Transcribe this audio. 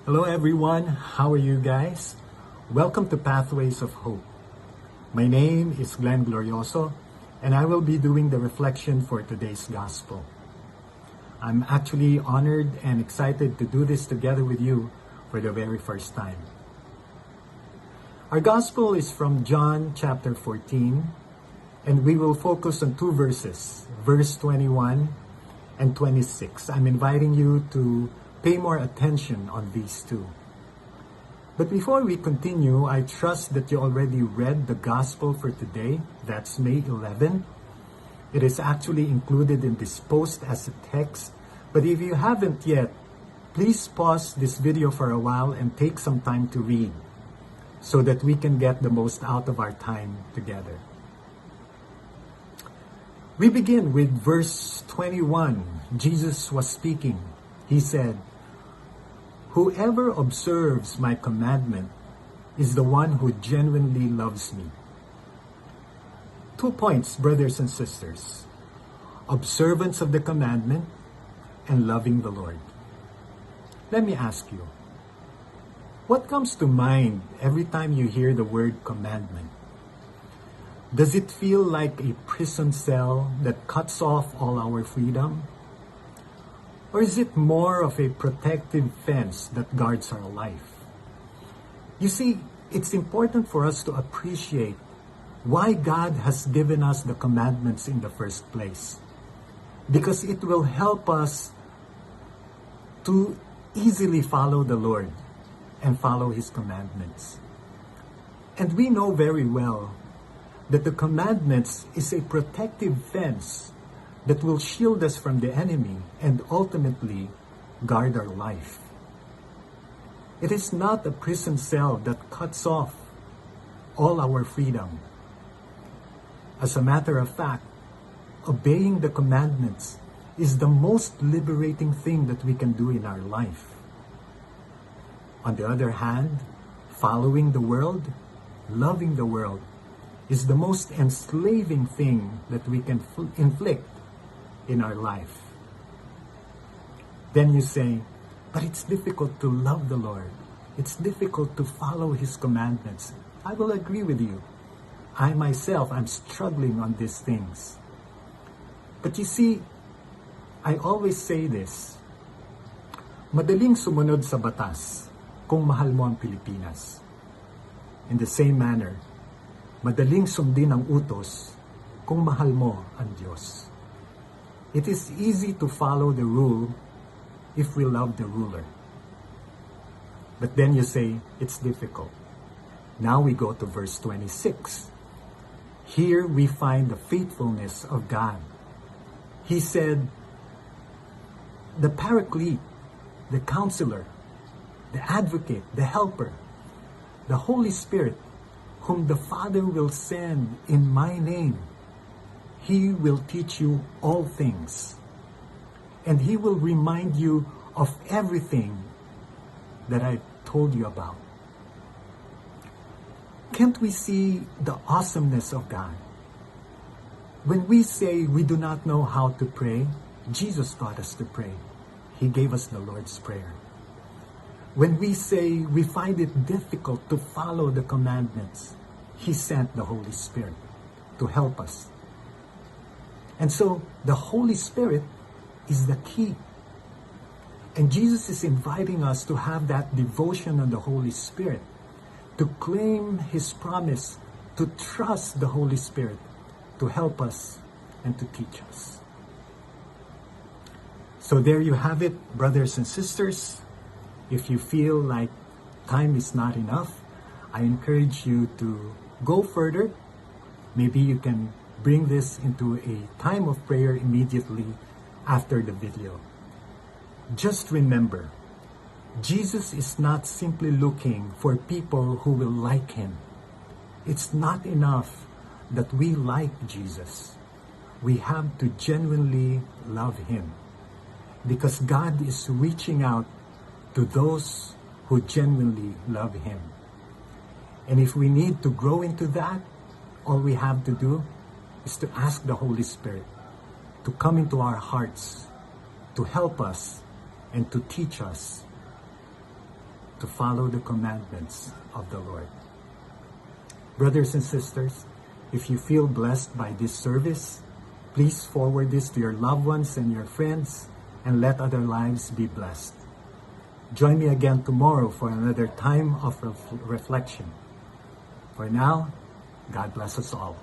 Hello everyone, how are you guys? Welcome to Pathways of Hope. My name is Glenn Glorioso and I will be doing the reflection for today's gospel. I'm actually honored and excited to do this together with you for the very first time. Our gospel is from John chapter 14 and we will focus on two verses, verse 21 and 26. I'm inviting you to pay more attention on these two. But before we continue, I trust that you already read the gospel for today. That's May 11. It is actually included in this post as a text. But if you haven't yet, please pause this video for a while and take some time to read so that we can get the most out of our time together. We begin with verse 21. Jesus was speaking. He said, "Whoever observes my commandment is the one who genuinely loves me." 2 points, brothers and sisters. Observance of the commandment and loving the Lord. Let me ask you, what comes to mind every time you hear the word commandment? Does it feel like a prison cell that cuts off all our freedom? Or is it more of a protective fence that guards our life? You see, it's important for us to appreciate why God has given us the commandments in the first place. Because it will help us to easily follow the Lord and follow His commandments. And we know very well that the commandments is a protective fence that will shield us from the enemy and ultimately guard our life. It is not a prison cell that cuts off all our freedom. As a matter of fact, obeying the commandments is the most liberating thing that we can do in our life. On the other hand, following the world, loving the world, is the most enslaving thing that we can inflict in our life. Then you say, but it's difficult to love the Lord. It's difficult to follow His commandments. I will agree with you. I myself, I'm struggling on these things. But you see, I always say this, madaling sumunod sa batas kung mahal mo ang Pilipinas. In the same manner, madaling sundin ang utos kung mahal mo ang Diyos. It is easy to follow the rule if we love the ruler. But then you say, it's difficult. Now we go to verse 26. Here we find the faithfulness of God. He said, the Paraclete, the Counselor, the Advocate, the Helper, the Holy Spirit, whom the Father will send in my name, He will teach you all things, and He will remind you of everything that I told you about. Can't we see the awesomeness of God? When we say we do not know how to pray, Jesus taught us to pray. He gave us the Lord's Prayer. When we say we find it difficult to follow the commandments, He sent the Holy Spirit to help us. And so, the Holy Spirit is the key. And Jesus is inviting us to have that devotion on the Holy Spirit, to claim His promise, to trust the Holy Spirit to help us and to teach us. So there you have it, brothers and sisters. If you feel like time is not enough, I encourage you to go further. Maybe you can bring this into a time of prayer immediately after the video. Just remember, Jesus is not simply looking for people who will like Him. It's not enough that we like Jesus. We have to genuinely love Him, because God is reaching out to those who genuinely love Him. And if we need to grow into that, all we have to do is to ask the Holy Spirit to come into our hearts, to help us and to teach us to follow the commandments of the Lord. Brothers and sisters, if you feel blessed by this service, please forward this to your loved ones and your friends and let other lives be blessed. Join me again tomorrow for another time of reflection. For now, God bless us all.